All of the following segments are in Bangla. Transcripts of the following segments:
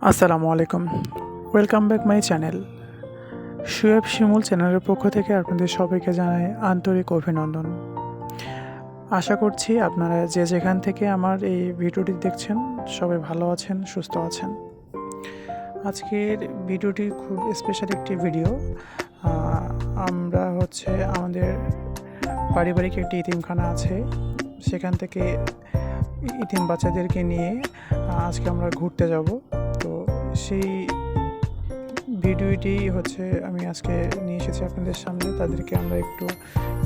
আসসালামু আলাইকুম। Welcome back my channel. Shimul চ্যানেলের পক্ষ থেকে আপনাদের সবাইকে জানাই আন্তরিক অভিনন্দন। আশা করছি আপনারা যে যেখান থেকে আমার এই ভিডিওটি দেখছেন সবাই ভালো আছেন, সুস্থ আছেন। আজকের ভিডিওটি খুব স্পেশাল একটি ভিডিও। আমরা আমাদের পারিবারিক একটি ইতিমখানা আছে, সেখান থেকে ইতিম বাচ্চাদেরকে নিয়ে আজকে আমরা ঘুরতে যাব। তো সেই ভিডিওটি আমি আজকে নিয়ে এসেছি আপনাদের সামনে। তাদেরকে আমরা একটু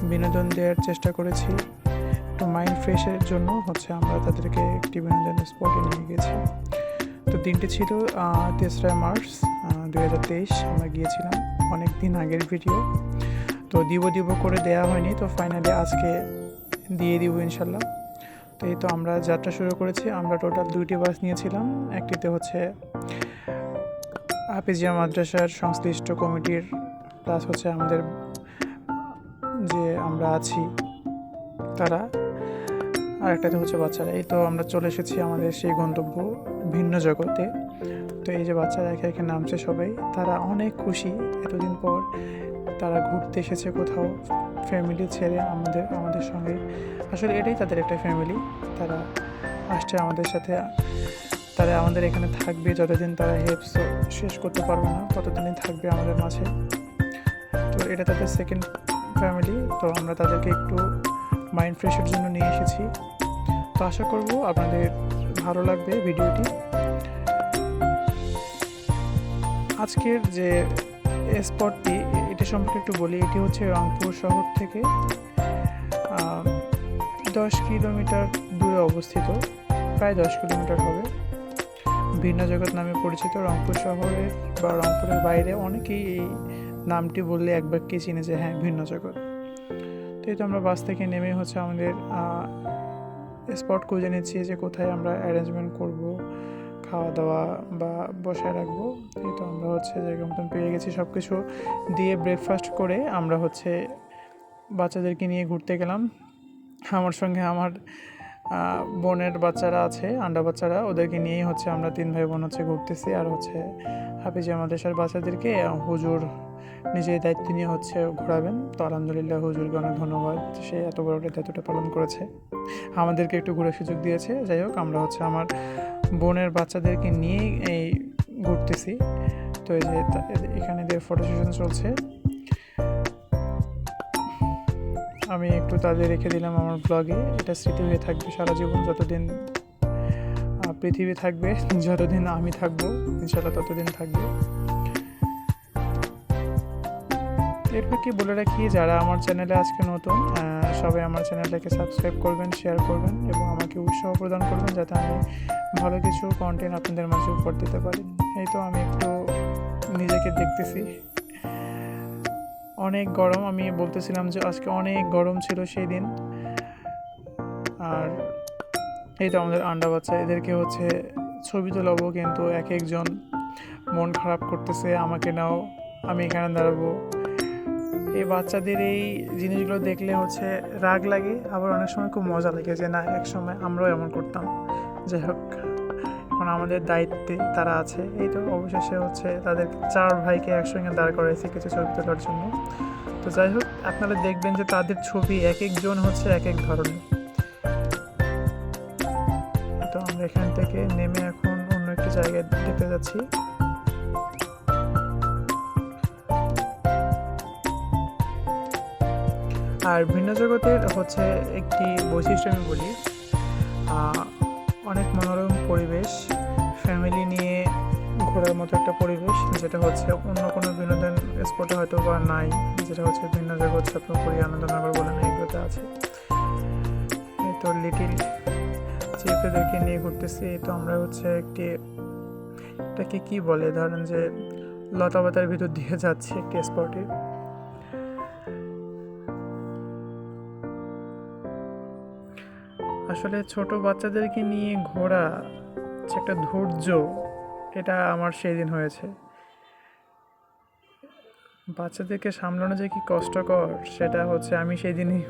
বিনোদন দেওয়ার চেষ্টা করেছি, একটু মাইন্ড ফ্রেশের জন্য আমরা তাদেরকে একটি বিনোদন স্পটে নিয়ে গেছি। তো দিনটি ছিল 3রা মার্চ 2023। আমরা গিয়েছিলাম, অনেক দিন আগের ভিডিও। তো দিব করে দেওয়া হয়নি, তো ফাইনালি আজকে দিয়ে দিব ইনশাল্লাহ। তো এই তো আমরা যাত্রা শুরু করেছি। আমরা টোটাল 2টি বাস নিয়েছিলাম। একটিতে হাফিজিয়া মাদ্রাসার সংশ্লিষ্ট কমিটির প্লাস আমাদের যে আমরা আছি তারা, আর একটাতে বাচ্চারা। এই তো আমরা চলে এসেছি আমাদের সেই গন্তব্য ভিন্ন জগতে। তো এই যে বাচ্চারা একে একে নামছে সবাই, তারা অনেক খুশি। এতদিন পর তারা ঘুরতে এসেছে কোথাও, ফ্যামিলি ছেড়ে আমাদের সঙ্গে। আসলে এটাই তাদের একটা ফ্যামিলি। তারা আসছে আমাদের সাথে, তারা আমাদের এখানে থাকবে যতদিন তারা হেপস শেষ করতে পারবে না, ততদিনই থাকবে আমাদের মাঝে। তো এটা তাদের সেকেন্ড ফ্যামিলি। তো আমরা তাদেরকে একটু মাইন্ড ফ্রেশের জন্য নিয়ে এসেছি। তো আশা করব আপনাদের ভালো লাগবে ভিডিওটি। আজকের যে স্পটটি, এটা সম্পর্কে একটু বলি। এটি রংপুর শহর থেকে 10 কিলোমিটার দূরে অবস্থিত, প্রায় 10 কিলোমিটার হবে। ভিন্ন জগৎ নামে পরিচিত। রংপুর শহরের বা রংপুরের বাইরে অনেকেই এই নামটি বললে এক বাক্যে চিনে যে হ্যাঁ, ভিন্ন জগৎ। তো এই তো আমরা বাস থেকে নেমে আমাদের স্পট খুঁজে নিচ্ছি যে কোথায় আমরা অ্যারেঞ্জমেন্ট করব, খাওয়া দাওয়া বা বসায় রাখবো। এই তো আমরা জায়গা মতন পেয়ে গেছি। সব কিছু দিয়ে ব্রেকফাস্ট করে আমরা বাচ্চাদেরকে নিয়ে ঘুরতে গেলাম। আমার সঙ্গে আমার বোনের বাচ্চারা আছে, আন্ডা বাচ্চারা, ওদেরকে নিয়েই আমরা 3 ভাই বোন ঘুরতেছি। আর হাফিজিয়া মাদ্রাসার বাচ্চাদেরকে হুজুর নিজের দায়িত্ব নিয়ে ঘোরাবেন। তো আলহামদুলিল্লাহ, হুজুরকে অনেক ধন্যবাদ, সে এত বড় একটা দায়িত্বটা পালন করেছে, আমাদেরকে একটু ঘুরে সুযোগ দিয়েছে। যাই হোক, আমরা আমার বোনের বাচ্চাদেরকে নিয়েই এই ঘুরতেছি। তো এই যে এখানে এদের ফটো সেশন চলছে। আমি একটু তাদের রেখে দিলাম আমার ব্লগে। এটা স্মৃতি হয়ে থাকবে সারা জীবন, যতদিন পৃথিবী থাকবে, যতদিন আমি থাকবো ইনশাল্লাহ ততদিন থাকবে। এরপর কি বলে রাখি, যারা আমার চ্যানেলে আজকে নতুন, সবাই আমার চ্যানেলটাকে সাবস্ক্রাইব করবেন, শেয়ার করবেন এবং আমাকে উৎসাহ প্রদান করবেন, যাতে আমি ভালো কিছু কন্টেন্ট আপনাদের মাঝে উপহার দিতে পারি। এই তো আমি একটু নিজেকে দেখতেছি। অনেক গরম, আমি বলতেছিলাম যে আজকে অনেক গরম ছিল সেই দিন। আর এই তো আমাদের আন্ডা বাচ্চা, এদেরকে ছবি তোলাবো, কিন্তু এক একজন মন খারাপ করতেছে, আমাকে নাও, আমি এখানে দাঁড়াবো। এই বাচ্চাদের এই জিনিসগুলো দেখলে রাগ লাগে, আবার অনেক সময় খুব মজা লাগে যে না, এক সময় আমরাও এমন করতাম। যাই হোক, এখন আমাদের দায়িত্বে তারা আছে। এই তো অবশেষে তাদের 4 ভাইকে একসঙ্গে দাঁড় করাইছে কিছু ছবি তোলার জন্য। তো যাই হোক, আপনারা দেখবেন যে তাদের ছবি এক একজন এক এক ধরনের। তো আমরা এখান থেকে নেমে এখন অন্য একটি জায়গায় দেখতে যাচ্ছি। আর ভিন্ন জগতের একটি বৈশিষ্ট্য আমি বলি, অনেক মনোরম পরিবেশ, ফ্যামিলি নিয়ে ঘোরার মতো একটা পরিবেশ, যেটা অন্য কোনো বিনোদন স্পটে হয়তো বা নাই, যেটা ভিন্ন জগৎ, স্বপ্নপুরী, আনন্দনগর বলেন, এগুলোতে আছে। এই তো লিটিল চিপেদেরকে নিয়ে ঘুরতেছি। এই তো আমরা এটাকে কি বলে, ধরেন যে লতাপাতার ভিতর দিয়ে যাচ্ছি একটি স্পটে। আসলে ছোট বাচ্চাদেরকে নিয়ে ঘোরা একটা ধৈর্য, এটা আমার সেই দিন হয়েছে। বাচ্চাদেরকে সামলানো যে কি কষ্টকর সেটা হচ্ছে আমি সেই দিনই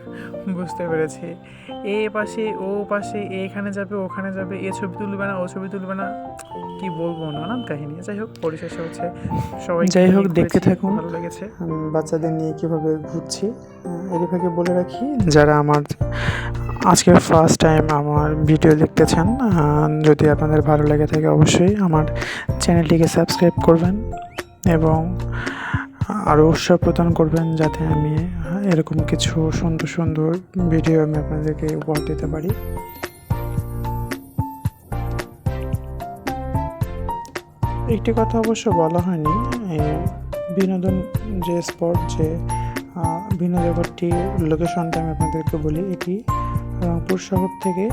বুঝতে পেরেছি। এ পাশে ও পাশে, এখানে যাবে ওখানে যাবে, এ ছবি তুলবে না ও ছবি তুলবে না, কি বলবো, নানান কাহিনী। যাই হোক, পরিশেষে হচ্ছে সবাই, যাই হোক, দেখতে থাকুন ভালো লেগেছে বাচ্চাদের নিয়ে কীভাবে ঘুরছি। এর ফাঁকে বলে রাখি, যারা আমার আজকের ফার্স্ট টাইম আমার ভিডিও দেখতেছেন, যদি আপনাদের ভালো লেগে থাকে অবশ্যই আমার চ্যানেলটিকে সাবস্ক্রাইব করবেন এবং আরও উৎসাহ প্রদান করবেন, যাতে আমি এরকম কিছু সুন্দর সুন্দর ভিডিও আমি আপনাদেরকে উপহার দিতে পারি। একটি কথা অবশ্য বলা হয়নি, এই বিনোদন যে স্পট, যে বিনোদন জগৎটি লোকেশনটা আমি আপনাদেরকে বলি। এটি রংপুর শহর থেকে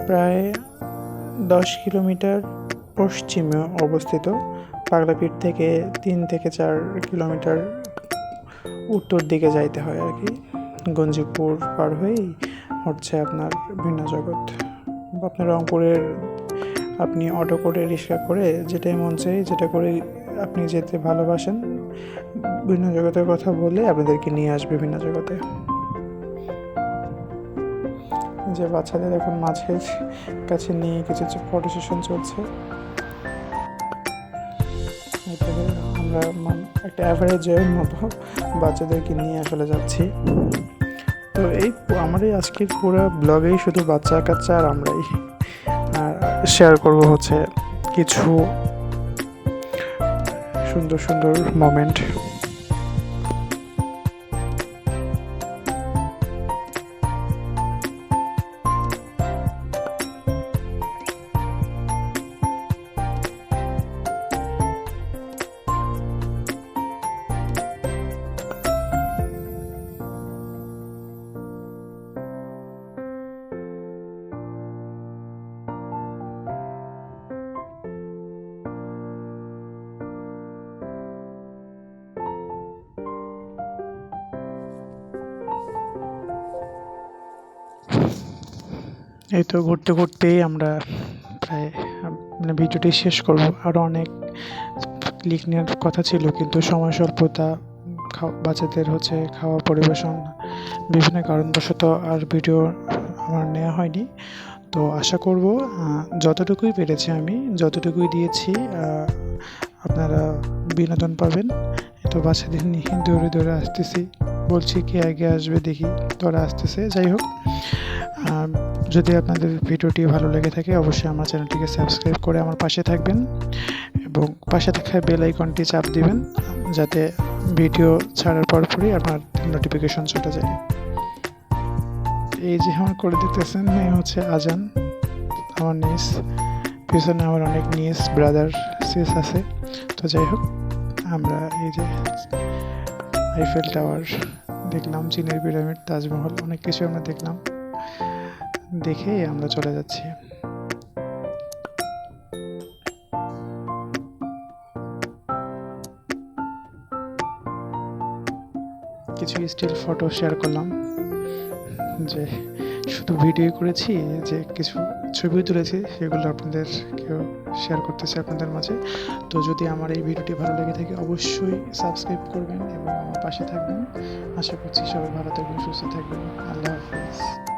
প্রায় 10 কিলোমিটার পশ্চিমে অবস্থিত। পাগলাপীঠ থেকে 3 থেকে 4 কিলোমিটার উত্তর দিকে যাইতে হয় আর কি। গঞ্জিপুর পার হয়েই হচ্ছে আপনার ভিন্ন জগৎ। আপনার রংপুরের আপনি অটো করে, রিক্সা করে, যেটাই মন চাই যেটা করে আপনি যেতে ভালোবাসেন, ভিন্ন জগতের কথা বলে আপনাদেরকে নিয়ে আসবে ভিন্ন জগতে। যে বাচ্চাদের এখন মাছের কাছে নিয়ে কিছু ফটো সেশন চলছে। আমরা একটা অ্যাভারেজের মতো বাচ্চাদেরকে নিয়ে আসলে যাচ্ছি। তো এই আমার এই আজকের পুরো ব্লগেই শুধু বাচ্চা কাচ্চা আর আমরাই, আর শেয়ার করব হচ্ছে কিছু সুন্দর সুন্দর মোমেন্ট। এই তো ঘুরতে ঘুরতেই আমরা প্রায় ভিডিওটি শেষ করব। আরও অনেক ক্লিক নেওয়ার কথা ছিল, কিন্তু সময় স্বল্পতা, বাচ্চাদের হচ্ছে খাওয়া পরিবেশন, বিভিন্ন কারণবশত আর ভিডিও আমার নেওয়া হয়নি। তো আশা করব যতটুকুই পেরেছি, আমি যতটুকুই দিয়েছি আপনারা বিনোদন পাবেন। তো বাচ্চাদের নিয়ে দৌড়ে দৌড়ে আসতেছি, বলছি কে আগে আসবে দেখি, তোরা আসতেছে। যাই হোক, যদি আপনাদের ভিডিওটি ভালো লেগে থাকে অবশ্যই আমার চ্যানেলটিকে সাবস্ক্রাইব করে আমার পাশে থাকবেন এবং পাশে থাকা বেল আইকনটি চাপ দিবেন, যাতে ভিডিও ছাড়ার পরপরই আপনার নোটিফিকেশন চলে যায়। এই যে আমার করে দিতেছেন, এই হচ্ছে আজান। আমার নিস পিছনে আমার অনেক নিস, ব্রাদার, সিস আছে। তো যাই হোক, আমরা এই যে আইফেল টাওয়ার দেখলাম, চীনের পিরামিড, তাজমহল, অনেক কিছু আমরা দেখলাম। দেখে আমরা চলে যাচ্ছি। কিছু স্টিল ফটো শেয়ার করলাম, যে শুধু ভিডিও করেছি, যে কিছু ছবি তুলেছি সেগুলো আপনাদের কেউ শেয়ার করতেছে আপনাদের মাঝে। তো যদি আমার এই ভিডিওটি ভালো লেগে থাকে অবশ্যই সাবস্ক্রাইব করবেন এবং আমার পাশে থাকবেন। আশা করছি সবাই ভালো থাকবেন, সুস্থ থাকবেন। আল্লাহ হাফিজ।